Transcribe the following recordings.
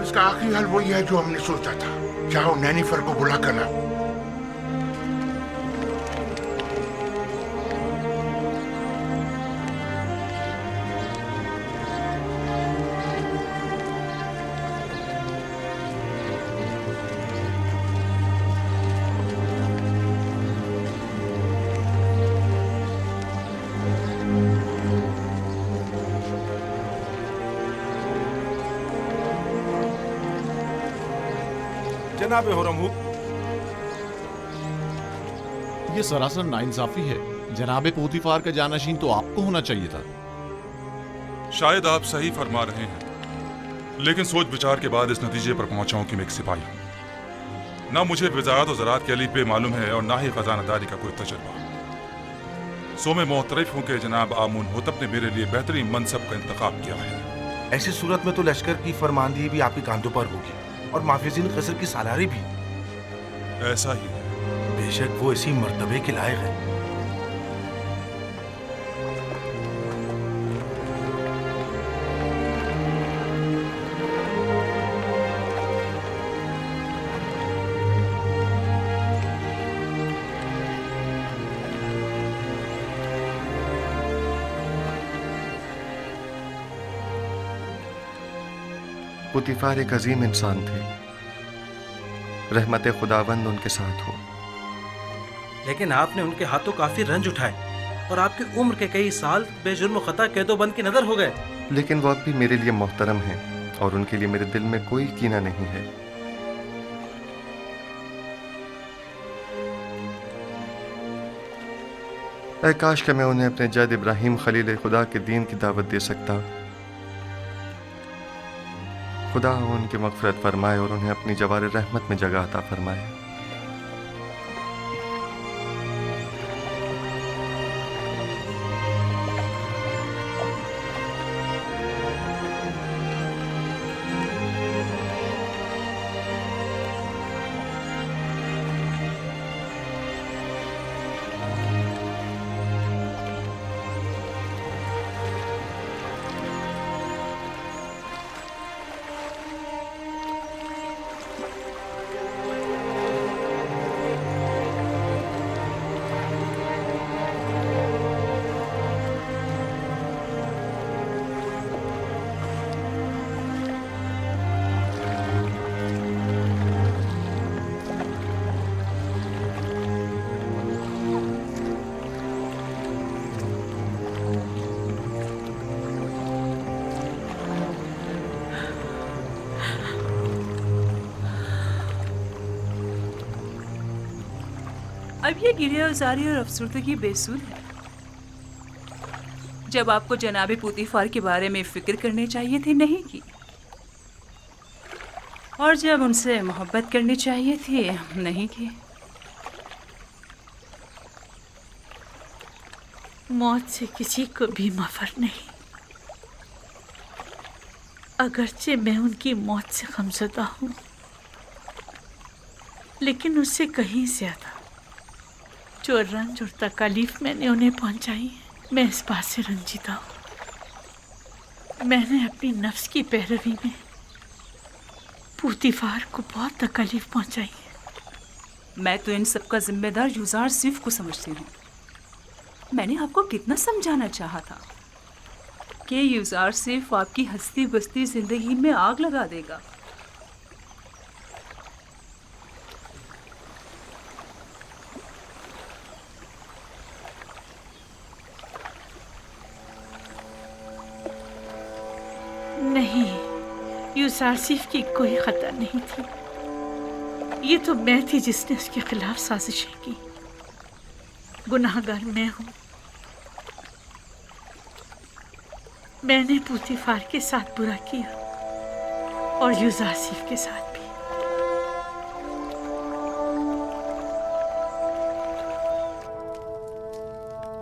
اس کا آخری حل وہی ہے جو ہم نے سوچا تھا. جاؤ نینیفر کو بلا کر لاؤ. جناب ہورمہب، یہ سراسر ناانصافی ہے. جناب پوتیفار کا جانشین تو آپ کو ہونا چاہیے تھا. شاید آپ صحیح فرما رہے ہیں، لیکن سوچ بچار کے بعد اس نتیجے پر پہنچا ہوں کہ میں ایک سپاہی ہوں. نہ مجھے وزارت و زراعت کے الف ب معلوم ہے اور نہ ہی خزانہ داری کا کوئی تجربہ. سو میں معترف ہوں کہ جناب آمون ہوتب نے میرے لیے بہترین منصب کا انتخاب کیا ہے. ایسی صورت میں تو لشکر کی فرماندہی بھی آپ کے کاندھوں پر ہوگی اور محافظین قصر کی سالاری بھی. ایسا ہی ہے. بے شک وہ اسی مرتبے کے لائق ہے. پوتیفار ایک عظیم انسان تھے. رحمت خداوند ان کے ساتھ ہو. لیکن آپ نے ان کے ہاتھوں کافی رنج اٹھائے اور آپ کی عمر کے کئی سال بے جرم و خطا قید و بند کی نظر ہو گئے. لیکن وہ اب بھی میرے لیے محترم ہیں اور ان کے لیے میرے دل میں کوئی کینہ نہیں ہے. اے کاش کہ میں انہیں اپنے جد ابراہیم خلیل خدا کے دین کی دعوت دے سکتا. خدا ان کی مغفرت فرمائے اور انہیں اپنی جوار رحمت میں جگہ عطا فرمائے. اب یہ گریہ ازاری اور افسردگی بے سود ہے، جب آپ کو جناب پوتیفار کے بارے میں فکر کرنی چاہیے تھی نہیں کی، اور جب ان سے محبت کرنی چاہیے تھی نہیں کی. موت سے کسی کو بھی مفر نہیں، اگرچہ میں ان کی موت سے غمزدہ ہوں، لیکن اس سے کہیں زیادہ جو رنج اور تکالیف میں نے انہیں پہنچائی ہے، میں اس بات سے رنجیدہ ہوں. میں نے اپنی نفس کی پیروی میں پوتیفار کو بہت تکالیف پہنچائی ہے. میں تو ان سب کا ذمہ دار یوزار صرف کو سمجھتی ہوں. میں نے آپ کو کتنا سمجھانا چاہا تھا کہ یوزار صرف آپ کی ہستی بستی زندگی میں آگ لگا دے گا. نہیں، یوزارسیف کی کوئی خطا نہیں تھی. یہ تو میں تھی جس نے اس کے خلاف سازشیں کی. گناہ گار میں ہوں. میں نے پوتیفار کے ساتھ برا کیا اور یوزارسیف کے ساتھ بھی.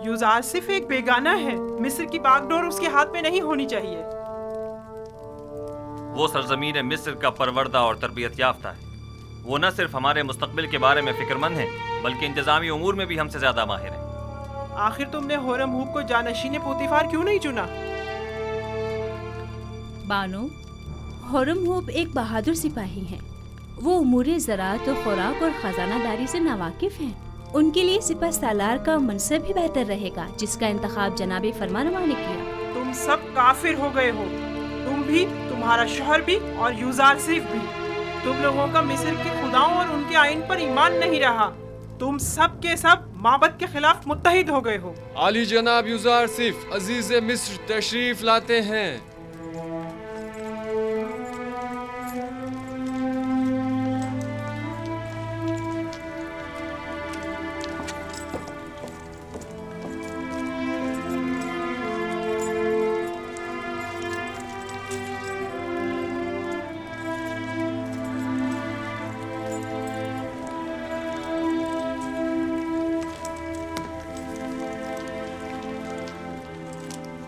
یوزارسیف ایک بیگانہ ہے. مصر کی باغ ڈور اس کے ہاتھ میں نہیں ہونی چاہیے. وہ سرزمین مصر کا پروردہ اور تربیت یافتہ ہے. وہ نہ صرف ہمارے مستقبل کے بارے میں فکر مند ہے بلکہ انتظامی امور میں بھی ہم سے زیادہ ماہر ہیں. آخر تم نے ہورمہب کو جانشین پوتیفار کیوں نہیں چنا؟ بانو، ہورم ہوپ ایک بہادر سپاہی ہیں. وہ امور زراعت و خوراک اور خزانہ داری سے ناواقف ہیں. ان کے لیے سپہ سالار کا منصب ہی بہتر رہے گا جس کا انتخاب جناب فرمانروا نے کیا. تم سب کافر ہو گئے ہو، تم بھی، تمہارا شوہر بھی اور یوزارسیف بھی. تم لوگوں کا مصر کے خداؤں اور ان کے آئین پر ایمان نہیں رہا. تم سب کے سب معبد کے خلاف متحد ہو گئے ہو. عالی جناب یوزارسیف عزیز مصر تشریف لاتے ہیں.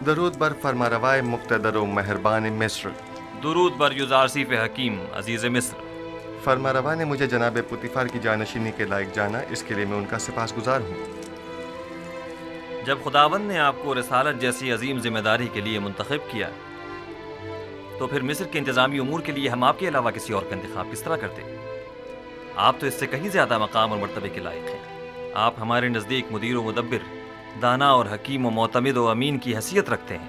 درود بر فرمانروای مقتدر و مہربان مصر. درود بر یوزارسیف حکیم عزیز مصر. فرمانروا نے مجھے جناب پوتیفار کی جانشینی کے لائق جانا، اس کے لیے میں ان کا سپاسگزار ہوں. جب خداوند نے آپ کو رسالت جیسی عظیم ذمہ داری کے لیے منتخب کیا تو پھر مصر کے انتظامی امور کے لیے ہم آپ کے علاوہ کسی اور کا انتخاب کس طرح کرتے؟ آپ تو اس سے کہیں زیادہ مقام اور مرتبے کے لائق ہیں. آپ ہمارے نزدیک مدیر و مدبر، دانا اور حکیم و معتمد و امین کی حیثیت رکھتے ہیں.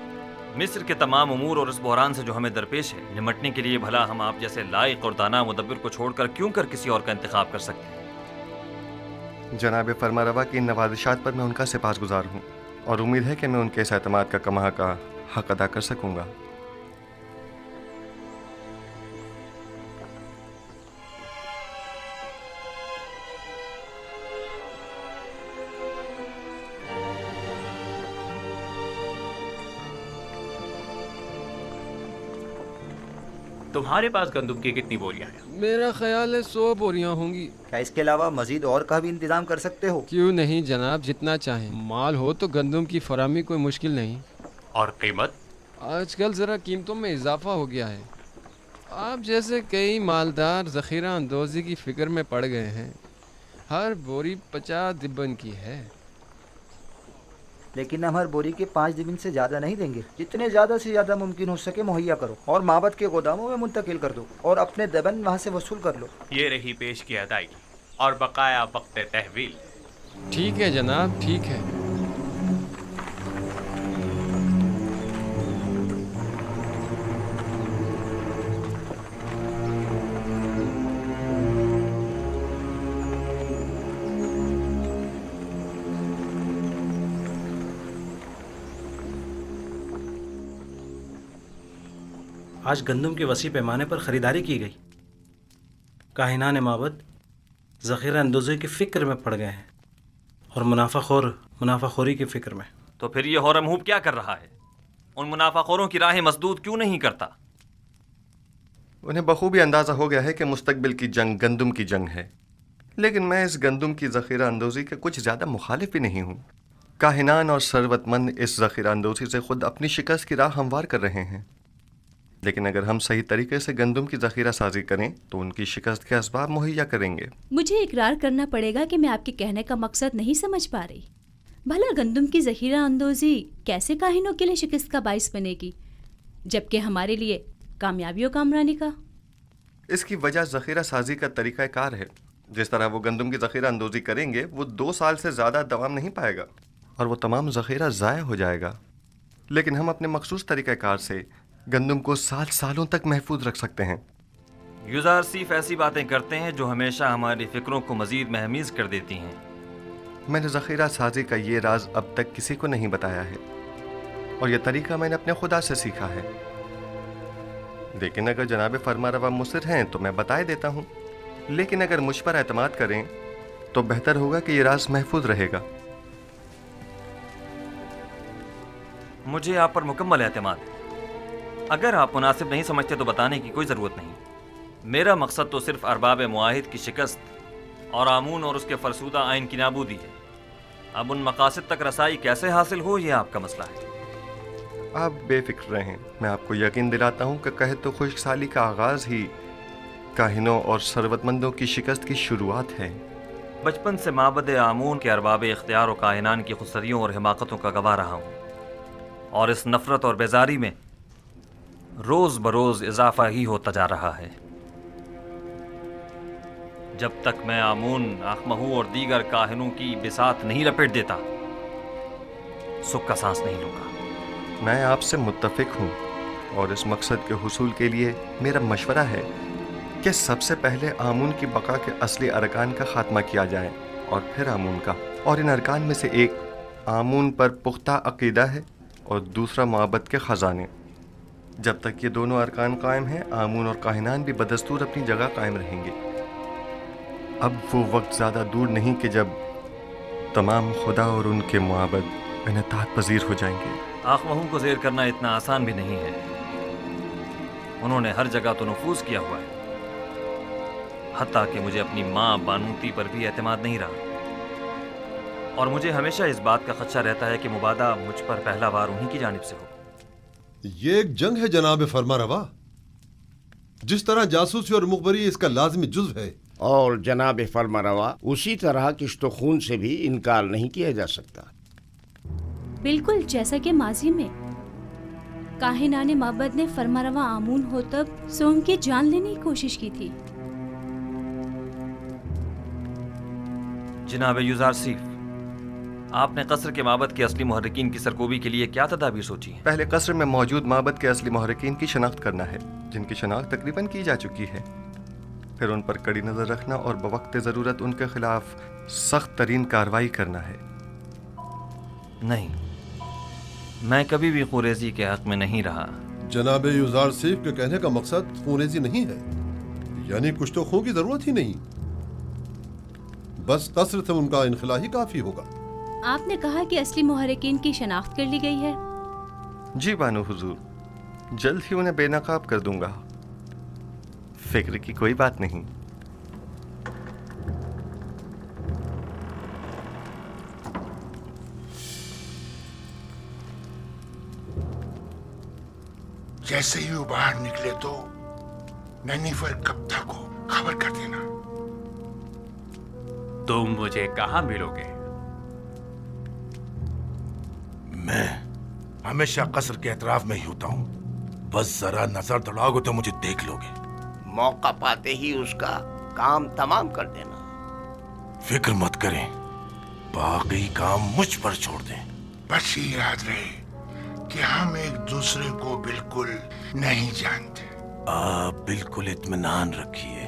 مصر کے تمام امور اور اس بحران سے جو ہمیں درپیش ہے نمٹنے کے لیے بھلا ہم آپ جیسے لائق اور دانا مدبر کو چھوڑ کر کیوں کر کسی اور کا انتخاب کر سکتے ہیں؟ جناب فرمانروا کی ان نوازشات پر میں ان کا سپاسگزار ہوں اور امید ہے کہ میں ان کے اس اعتماد کا کماں کا حق ادا کر سکوں گا. تمہارے پاس گندم کی کتنی بوریاں ہیں؟ میرا خیال ہے 100 بوریاں ہوں گی. کیا اس کے علاوہ مزید اور کا بھی انتظام کر سکتے ہو؟ کیوں نہیں جناب، جتنا چاہیں. مال ہو تو گندم کی فراہمی کوئی مشکل نہیں. اور قیمت؟ آج کل ذرا قیمتوں میں اضافہ ہو گیا ہے. آپ جیسے کئی مالدار ذخیرہ اندوزی کی فکر میں پڑ گئے ہیں. ہر بوری 50 دبن کی ہے. لیکن ہم ہر بوری کے 5 دبن سے زیادہ نہیں دیں گے. جتنے زیادہ سے زیادہ ممکن ہو سکے مہیا کرو اور معبد کے گوداموں میں منتقل کر دو اور اپنے دبن وہاں سے وصول کر لو. یہ رہی پیش کی ادائیگی اور بقایا وقت تحویل. ٹھیک ہے جناب، ٹھیک ہے. آج گندم کے وسیع پیمانے پر خریداری کی گئی. کاہنان معبد ذخیرہ اندوزی کی فکر میں پڑ گئے ہیں اور منافع خوری کی فکر میں. تو پھر یہ ہورم ہوپ کیا کر رہا ہے؟ ان منافع خوروں کی راہیں مسدود کیوں نہیں کرتا؟ انہیں بخوبی اندازہ ہو گیا ہے کہ مستقبل کی جنگ گندم کی جنگ ہے. لیکن میں اس گندم کی ذخیرہ اندوزی کے کچھ زیادہ مخالف بھی نہیں ہوں. کاہنان اور ثروت مند اس ذخیرہ اندوزی سے خود اپنی شکست کی راہ ہموار کر رہے ہیں. لیکن اگر ہم صحیح طریقے سے گندم کی ذخیرہ سازی کریں تو ان کی شکست کے اسباب مہیا کریں گے. مجھے اقرار کرنا پڑے گا کہ میں آپ کے کہنے کا مقصد نہیں سمجھ پا رہی. بھلا گندم کی ذخیرہ اندوزی کیسے کاہنوں کے لیے شکست کا باعث بنے گی جبکہ ہمارے لیے کامیابی و کامرانی کا؟ اس کی وجہ ذخیرہ سازی کا طریقہ کار ہے. جس طرح وہ گندم کی ذخیرہ اندوزی کریں گے وہ 2 سال سے زیادہ دوام نہیں پائے گا اور وہ تمام ذخیرہ ضائع ہو جائے گا. لیکن ہم اپنے مخصوص طریقہ کار سے گندم کو سالوں تک محفوظ رکھ سکتے ہیں. یوزارسیف ایسی باتیں کرتے ہیں جو ہمیشہ ہماری فکروں کو مزید مہمیز کر دیتی ہیں. میں نے ذخیرہ سازی کا یہ راز اب تک کسی کو نہیں بتایا ہے اور یہ طریقہ میں نے اپنے خدا سے سیکھا ہے. لیکن اگر جناب فرمانروا مصر ہیں تو میں بتائے دیتا ہوں. لیکن اگر مجھ پر اعتماد کریں تو بہتر ہوگا کہ یہ راز محفوظ رہے گا. مجھے آپ پر مکمل اعتماد ہے. اگر آپ مناسب نہیں سمجھتے تو بتانے کی کوئی ضرورت نہیں. میرا مقصد تو صرف ارباب معاہد کی شکست اور آمون اور اس کے فرسودہ آئین کی نابودی ہے. اب ان مقاصد تک رسائی کیسے حاصل ہو یہ آپ کا مسئلہ ہے. آپ بے فکر رہیں. میں آپ کو یقین دلاتا ہوں کہ قحط و خشک سالی کا آغاز ہی کاہنوں اور ثروت مندوں کی شکست کی شروعات ہے. بچپن سے معبد آمون کے ارباب اختیار و کاہنان کی خودسریوں اور حماقتوں کا گواہ رہا ہوں اور اس نفرت اور بیزاری میں روز بروز اضافہ ہی ہوتا جا رہا ہے. جب تک میں آمون، آخمہو اور دیگر کاہنوں کی بساط نہیں لپیٹ دیتا، سکھ کا سانس نہیں لوں گا. میں آپ سے متفق ہوں، اور اس مقصد کے حصول کے لیے میرا مشورہ ہے کہ سب سے پہلے آمون کی بقا کے اصلی ارکان کا خاتمہ کیا جائے، اور پھر آمون کا. اور ان ارکان میں سے ایک آمون پر پختہ عقیدہ ہے اور دوسرا معبد کے خزانے. جب تک یہ دونوں ارکان قائم ہیں، آمون اور کاہنان بھی بدستور اپنی جگہ قائم رہیں گے. اب وہ وقت زیادہ دور نہیں کہ جب تمام خدا اور ان کے معبد انعطاف پذیر ہو جائیں گے. آخمہو کو زیر کرنا اتنا آسان بھی نہیں ہے. انہوں نے ہر جگہ تو نفوذ کیا ہوا ہے، حتیٰ کہ مجھے اپنی ماں بانوتی پر بھی اعتماد نہیں رہا، اور مجھے ہمیشہ اس بات کا خدشہ رہتا ہے کہ مبادہ مجھ پر پہلا وار انہی کی جانب سے ہو. یہ ایک جنگ ہے جناب فرما روا. جس طرح جاسوسی اور مخبری اس کا لازمی جزو ہے، اور جناب فرما روا اسی طرح کشت و خون سے بھی انکار نہیں کیا جا سکتا. بالکل جیسا کہ ماضی میں کاہنان معبد نے فرما روا آمون ہو تب سونگ کی جان لینے کی کوشش کی تھی. جناب یوزارسیف، آپ نے قصر کے معبد کے اصلی محرکین کی سرکوبی کے لیے کیا تدابیر سوچی ہیں؟ پہلے قصر میں موجود معبد کے اصلی محرکین کی شناخت کرنا ہے، جن کی شناخت تقریباً کی جا چکی ہے. پھر ان پر کڑی نظر رکھنا اور بوقت ضرورت ان کے خلاف سخت ترین کارروائی کرنا ہے. نہیں، میں کبھی بھی خوریزی کے حق میں نہیں رہا. جناب یوزار سیف کے کہنے کا مقصد خونریزی نہیں ہے، یعنی کچھ تو خون کی ضرورت ہی نہیں، بس قصر سے ان کا انخلا ہی کافی ہوگا. آپ نے کہا کہ اصلی محرکین کی شناخت کر لی گئی ہے. جی بانو حضور، جلد ہی انہیں بے نقاب کر دوں گا، فکر کی کوئی بات نہیں. جیسے ہی وہ باہر نکلے تو نینیفر کپتا کو خبر کر دینا. تم مجھے کہاں ملو گے؟ میں ہمیشہ قصر کے اطراف میں ہی ہوتا ہوں، بس ذرا نظر دوڑاؤ گے تو مجھے دیکھ لو گے. موقع پاتے ہی اس کا کام تمام کر دینا. فکر مت کریں، باقی کام مجھ پر چھوڑ دیں. بس یہ یاد رہے کہ ہم ایک دوسرے کو بالکل نہیں جانتے. آپ بالکل اطمینان رکھیے.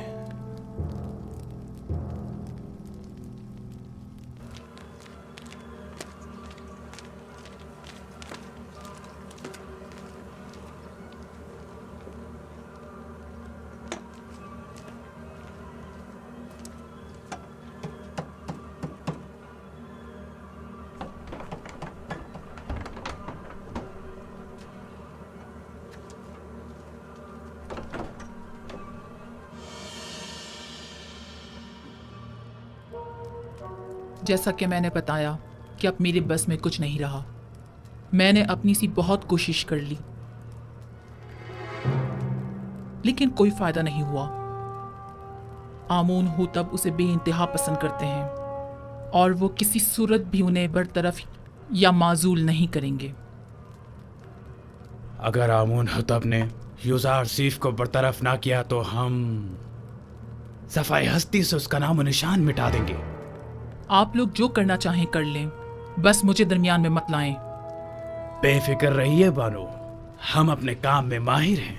جیسا کہ میں نے بتایا کہ اب میرے بس میں کچھ نہیں رہا. میں نے اپنی سی بہت کوشش کر لی، لیکن کوئی فائدہ نہیں ہوا. آمون ہو تب اسے بے انتہا پسند کرتے ہیں، اور وہ کسی صورت بھی انہیں برطرف یا معزول نہیں کریں گے. اگر آمون حتب نے یوزار سیف کو برطرف نہ کیا تو ہم صفائے ہستی سے اس کا نام و نشان مٹا دیں گے. آپ لوگ جو کرنا چاہیں کر لیں، بس مجھے درمیان میں مت لائیں. بے فکر رہیے بانو، ہم اپنے کام میں ماہر ہیں.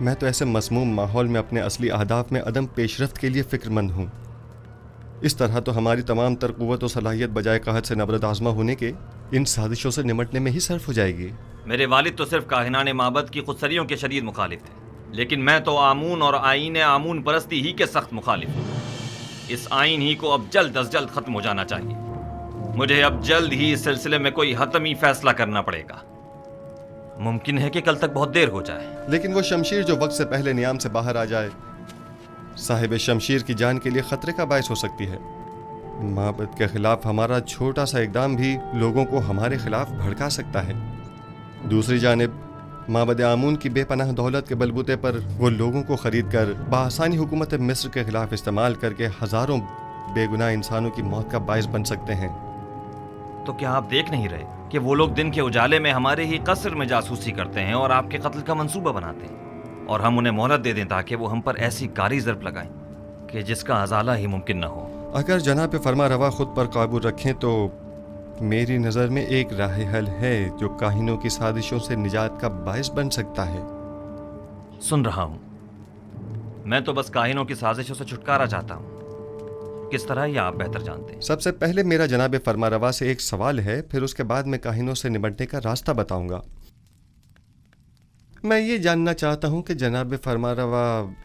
میں تو ایسے مسموم ماحول میں اپنے اصلی اہداف میں عدم پیش رفت کے لیے فکر مند ہوں. اس طرح تو ہماری تمام تر قوت و صلاحیت بجائے قحط سے نبرد آزما ہونے کے ان سازشوں سے نمٹنے میں ہی صرف ہو جائے گی. میرے والد تو صرف کاہنان معبد کی خودسریوں کے شدید مخالف تھے، لیکن میں تو آمون اور آئین آمون پرستی ہی کے سخت مخالف ہوں. اس آئین ہی کو اب جلد از جلد ختم ہو جانا چاہیے. مجھے اب جلد ہی اس سلسلے میں کوئی حتمی فیصلہ کرنا پڑے گا. ممکن ہے کہ کل تک بہت دیر ہو جائے. لیکن وہ شمشیر جو وقت سے پہلے نیام سے باہر آ جائے صاحب شمشیر کی جان کے لیے خطرے کا باعث ہو سکتی ہے. معبد کے خلاف ہمارا چھوٹا سا اقدام بھی لوگوں کو ہمارے خلاف بھڑکا سکتا ہے. دوسری جانب معبد آمون کی بے پناہ دولت کے بلبوتے پر وہ لوگوں کو خرید کر بآسانی حکومت مصر کے خلاف استعمال کر کے ہزاروں بے گناہ انسانوں کی موت کا باعث بن سکتے ہیں. تو کیا آپ دیکھ نہیں رہے کہ وہ لوگ دن کے اجالے میں ہمارے ہی قصر میں جاسوسی کرتے ہیں اور آپ کے قتل کا منصوبہ بناتے ہیں، اور ہم انہیں مہلت دے دیں تاکہ وہ ہم پر ایسی کاری ضرب لگائیں کہ جس کا ازالہ ہی ممکن نہ ہو؟ اگر جناب فرما روا خود پر قابو رکھیں تو میری نظر میں ایک راہ حل ہے جو کاہنوں کی سازشوں سے نجات کا باعث بن سکتا ہے. سن رہا ہوں. میں تو بس کاہنوں کی سازشوں سے چھٹکارا چاہتا ہوں. کس طرح یہ آپ بہتر جانتے ہیں. سب سے پہلے میرا جناب فرما روا سے ایک سوال ہے، پھر اس کے بعد میں کاہنوں سے نمٹنے کا راستہ بتاؤں گا. میں یہ جاننا چاہتا ہوں کہ جناب فرما روا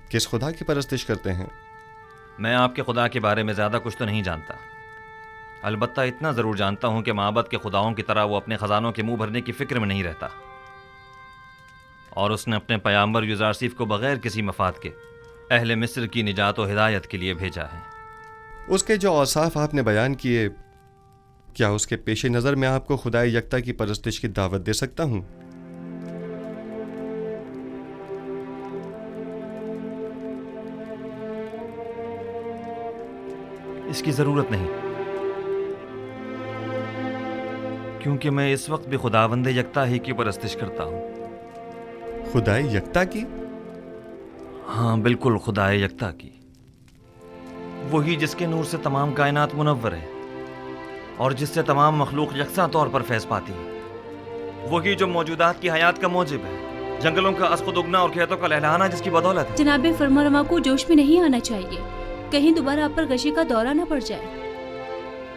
کس خدا کی پرستش کرتے ہیں؟ میں آپ کے خدا کے بارے میں زیادہ کچھ تو نہیں جانتا، البتہ اتنا ضرور جانتا ہوں کہ معبد کے خداؤں کی طرح وہ اپنے خزانوں کے منہ بھرنے کی فکر میں نہیں رہتا، اور اس نے اپنے پیامبر یوزارسیف کو بغیر کسی مفاد کے اہل مصر کی نجات و ہدایت کے لیے بھیجا ہے. اس کے جو اوصاف آپ نے بیان کیے، کیا اس کے پیش نظر میں آپ کو خدائے یکتا کی پرستش کی دعوت دے سکتا ہوں؟ اس کی ضرورت نہیں، کیونکہ میں اس وقت بھی خداوند یکتا ہی کی پرستش کرتا ہوں. خدائے یکتا کی؟ ہاں بالکل، خدائے یکتا کی. وہی جس کے نور سے تمام کائنات منور ہے اور جس سے تمام مخلوق یکساں طور پر فیض پاتی ہے. وہی جو موجودات کی حیات کا موجب ہے، جنگلوں کا اسقد اگنا اور کھیتوں کا لہلہانا جس کی بدولت ہے. جناب فرمانروا کو جوش میں نہیں آنا چاہیے، کہیں دوبارہ آپ پر غشی کا دورہ نہ پڑ جائے.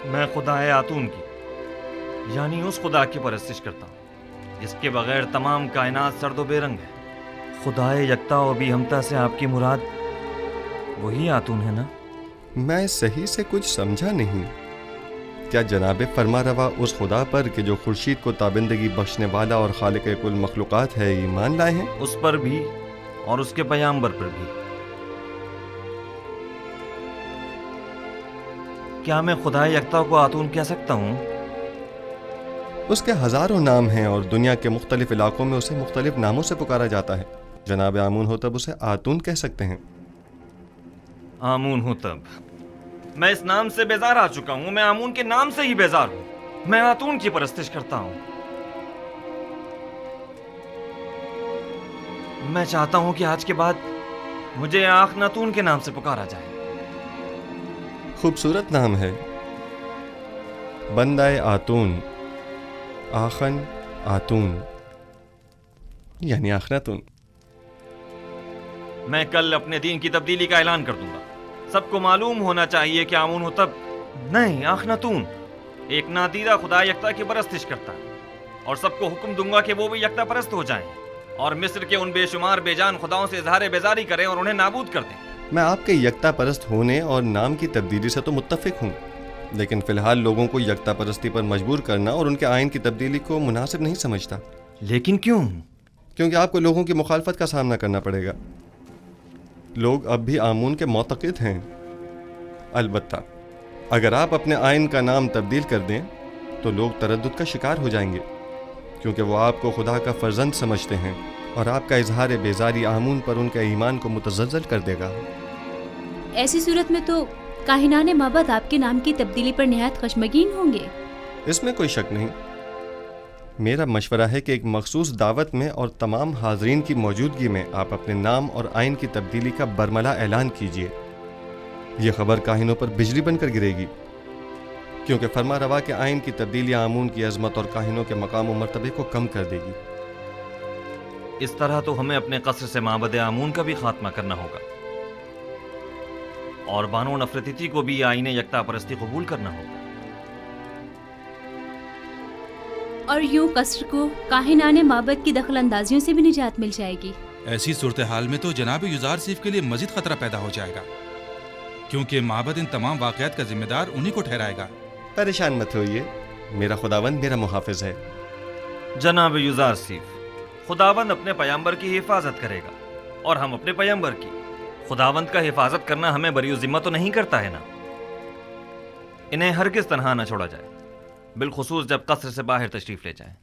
میں خدائے آتون کی، یعنی اس خدا کی پرستش کرتا ہوں جس کے بغیر تمام کائنات سرد و بے رنگ ہے. خدائے یکتا و بھی ہمتا سے آپ کی مراد وہی آتون ہے نا؟ میں صحیح سے کچھ سمجھا نہیں. کیا جناب فرما روا اس خدا پر کہ جو خورشید کو تابندگی بخشنے والا اور خالق کل مخلوقات ہے ایمان لائے ہیں؟ اس پر بھی اور اس کے پیامبر پر بھی. کیا میں خدائے یکتا کو آتون کہہ سکتا ہوں؟ اس کے ہزاروں نام ہیں اور دنیا کے مختلف علاقوں میں اسے مختلف ناموں سے پکارا جاتا ہے. جناب آمون ہو تب اسے آتون کہہ سکتے ہیں. آمون ہوں تب. میں اس نام سے بیزار آ چکا ہوں. میں آمون کے نام سے ہی بیزار ہوں. میں آتون کی پرستش کرتا ہوں. میں چاہتا ہوں کہ آج کے بعد مجھے آخناتون کے نام سے پکارا جائے. خوبصورت نام ہے، بندہ آتون، آخن آتون یعنی آخناتون. میں کل اپنے دین کی تبدیلی کا اعلان کر دوں گا. سب کو معلوم ہونا چاہیے کہ آمون ہو تب نہیں، آخناتون ایک نادیدہ خدا یکتا کی پرستش کرتا ہے، اور سب کو حکم دوں گا کہ وہ بھی یکتا پرست ہو جائیں اور مصر کے ان بے شمار بے جان خداؤں سے اظہار بیزاری کریں اور انہیں نابود کر دیں. میں آپ کے یکتا پرست ہونے اور نام کی تبدیلی سے تو متفق ہوں، لیکن فی الحال لوگوں کو یکتا پرستی پر مجبور کرنا اور ان کے آئین کی تبدیلی کو مناسب نہیں سمجھتا. لیکن کیوں؟ کیونکہ آپ کو لوگوں کی مخالفت کا سامنا کرنا پڑے گا. لوگ اب بھی آمون کے معتقد ہیں. البتہ اگر آپ اپنے آئین کا نام تبدیل کر دیں تو لوگ تردد کا شکار ہو جائیں گے، کیونکہ وہ آپ کو خدا کا فرزند سمجھتے ہیں اور آپ کا اظہار بیزاری آمون پر ان کے ایمان کو متزلزل کر دے گا. ایسی صورت میں تو کاہنان معبد آپ کے نام کی تبدیلی پر نہایت خشمگین ہوں گے. اس میں کوئی شک نہیں. میرا مشورہ ہے کہ ایک مخصوص دعوت میں اور تمام حاضرین کی موجودگی میں آپ اپنے نام اور آئین کی تبدیلی کا برملا اعلان کیجیے. یہ خبر کاہنوں پر بجلی بن کر گرے گی، کیونکہ فرما روا کے آئین کی تبدیلی آمون کی عظمت اور کاہنوں کے مقام و مرتبے کو کم کر دے گی. اس طرح تو ہمیں اپنے قصر سے معبد آمون کا بھی خاتمہ کرنا ہوگا، اور بانو نفرتیتی کو بھی آئین یکتا پرستی قبول کرنا ہوگا۔ اور یوں قصر کو کاہنان معبد کی دخل اندازیوں سے بھی نجات مل جائے گی۔ ایسی صورتحال میں تو جناب یوزار سیف کے لیے مزید خطرہ پیدا ہو جائے گا، کیونکہ معبد ان تمام واقعات کا ذمہ دار انہی کو ٹھہرائے گا۔ پریشان مت ہوئیے، میرا خداوند میرا محافظ ہے۔ جناب یوزار سیف، خداوند اپنے پیامبر کی حفاظت کرے گا، اور ہم اپنے پیامبر کی۔ خداوند کا حفاظت کرنا ہمیں بری ذمہ تو نہیں کرتا ہے نا؟ انہیں ہرگز تنہا نہ چھوڑا جائے، بالخصوص جب قصر سے باہر تشریف لے جائیں۔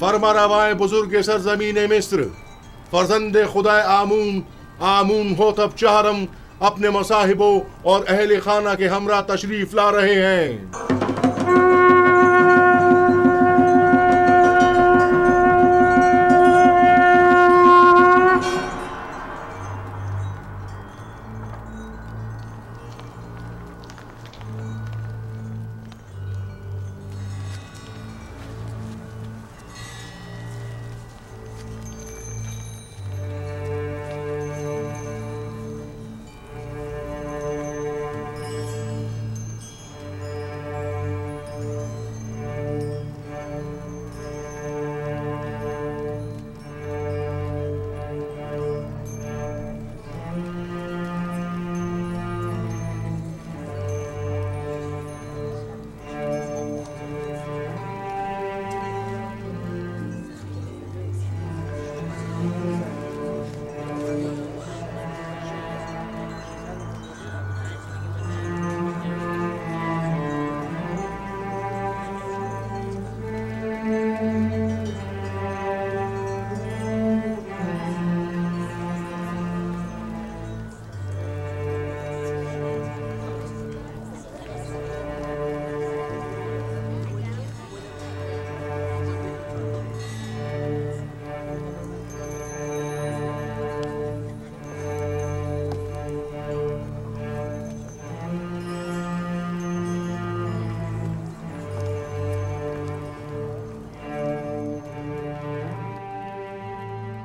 فرما روائے بزرگ سرزمین مصر، فرزند خدا آمون ہوتب چہرم اپنے مصاحبوں اور اہل خانہ کے ہمراہ تشریف لا رہے ہیں۔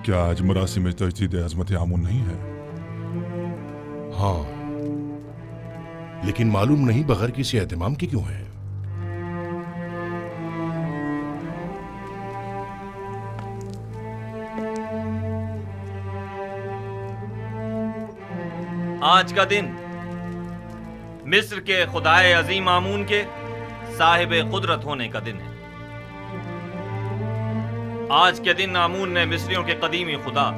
کیا آج مراسم میں تجدید عظمت آمون نہیں ہے؟ ہاں، لیکن معلوم نہیں بغیر کسی اہتمام کے کیوں ہے۔ آج کا دن مصر کے خدائے عظیم آمون کے صاحب قدرت ہونے کا دن ہے۔ آج کے دن آمون نے مصریوں کے قدیمی خدا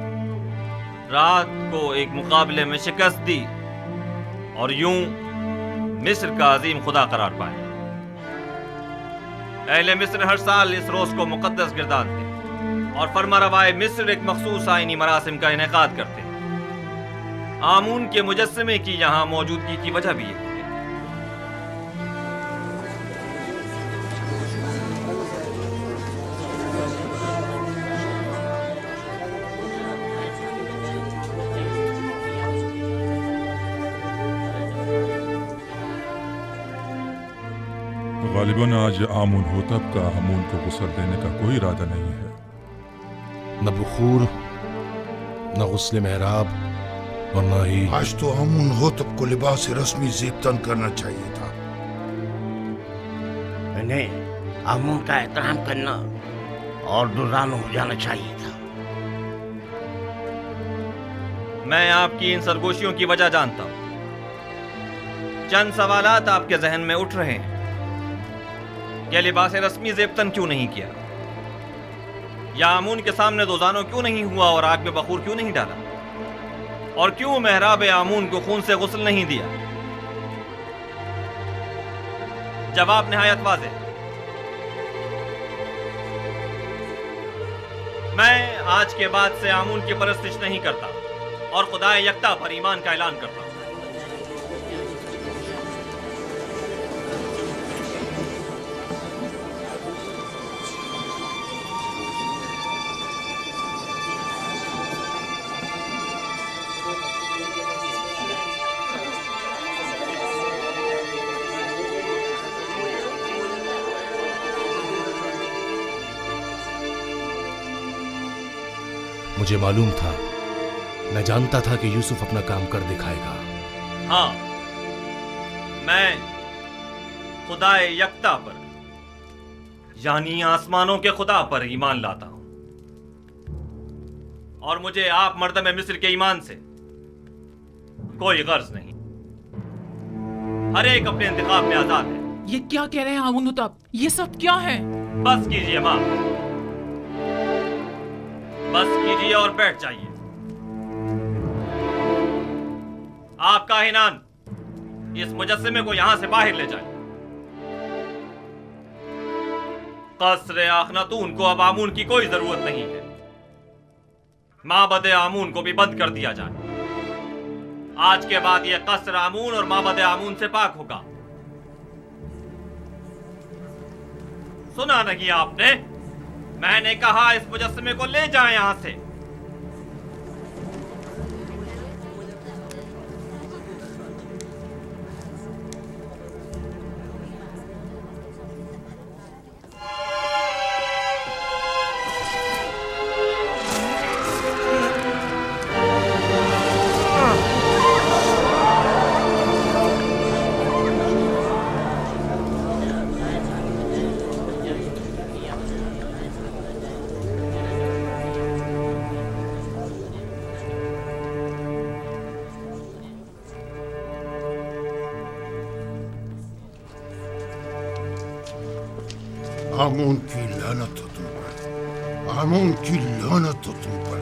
رات کو ایک مقابلے میں شکست دی اور یوں مصر کا عظیم خدا قرار پایا۔ اہل مصر ہر سال اس روز کو مقدس گردانتے اور فرما روائے مصر ایک مخصوص آئینی مراسم کا انعقاد کرتے۔ آمون کے مجسمے کی یہاں موجودگی کی وجہ بھی ہے۔ غالباً آج آمون ہوتب کا ہمون کو غسل دینے کا کوئی ارادہ نہیں ہے۔ نہ بخور، نہ غسل محراب اور نہ ہی آج تو آمون ہوتب کو لباس رسمی زیب تن کرنا چاہیے تھا۔ انہیں آمون کا احترام کرنا اور درانو ہو جانا چاہیے تھا۔ میں آپ کی ان سرگوشیوں کی وجہ جانتا ہوں۔ چند سوالات آپ کے ذہن میں اٹھ رہے ہیں کہ لباس رسمی زیبتن کیوں نہیں کیا، یا آمون کے سامنے دوزانو کیوں نہیں ہوا اور آگ میں بخور کیوں نہیں ڈالا، اور کیوں محراب آمون کو خون سے غسل نہیں دیا؟ جواب نہایت واضح۔ میں آج کے بعد سے آمون کی پرستش نہیں کرتا اور خدا یکتا پر ایمان کا اعلان کرتا ہوں۔ مجھے معلوم تھا، میں جانتا تھا کہ یوسف اپنا کام کر دکھائے گا۔ ہاں، میں خدا یکتا پر یعنی آسمانوں کے خدا پر ایمان لاتا ہوں، اور مجھے آپ مردم مصر کے ایمان سے کوئی غرض نہیں۔ ہر ایک اپنے انتخاب میں آزاد ہے۔ یہ کیا کہہ رہے ہیں آمون ہوتب؟ یہ سب کیا ہے؟ بس کیجئے ماں، بس کیجئے اور بیٹھ جائیے۔ آپ کاہنان اس مجسمے کو یہاں سے باہر لے جائیں۔ قصر آخناتون کو اب آمون کی کوئی ضرورت نہیں ہے۔ معبد آمون کو بھی بند کر دیا جائے۔ آج کے بعد یہ قصر آمون اور معبد آمون سے پاک ہوگا۔ سنا نہیں آپ نے؟ میں نے کہا اس مجسمے کو لے جائیں یہاں سے۔ آمون کی لعنت ہو تم پر، آمون کی لعنت ہو تم پر۔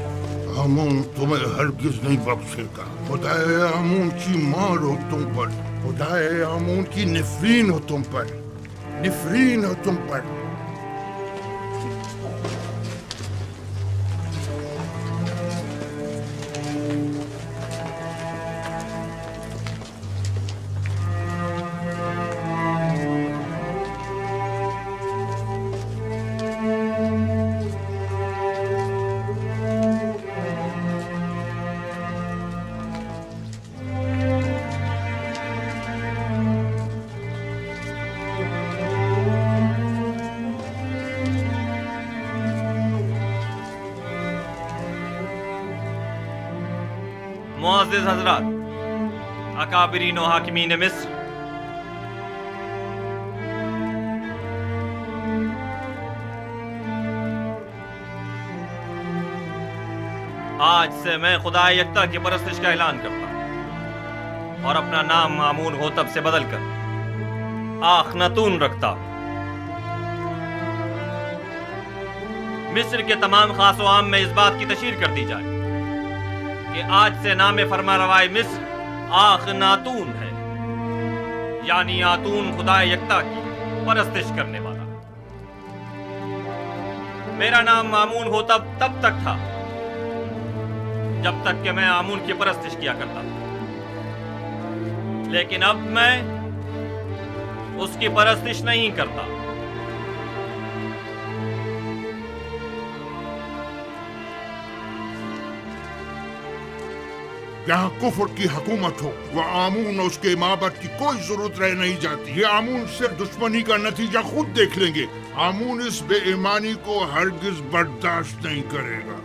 آمون تمہیں ہرگز نہیں بخشے گا۔ خدائے آمون کی مار ہو تم پر، خدائے آمون کی نفرین ہو تم پر، نفرین ہو تم پر۔ معزز حضرات، اکابرین و حاکمین مصر، آج سے میں خدا یکتا کی پرستش کا اعلان کرتا ہوں اور اپنا نام آمون ہوتب سے بدل کر آخناتون رکھتا ہوں۔ مصر کے تمام خاص و عام میں اس بات کی تشہیر کر دی جائے کہ آج سے نام فرما روائے مصر آخناتون ہے، یعنی آتون خدا یکتا کی پرستش کرنے والا۔ میرا نام آمون ہوتب تب تک تھا جب تک کہ میں آمون کی پرستش کیا کرتا تھا، لیکن اب میں اس کی پرستش نہیں کرتا۔ جہاں کفر کی حکومت ہو وہ آمون اور اس کے معبد کی کوئی ضرورت رہ نہیں جاتی۔ یہ آمون سے دشمنی کا نتیجہ خود دیکھ لیں گے۔ آمون اس بے ایمانی کو ہرگز برداشت نہیں کرے گا۔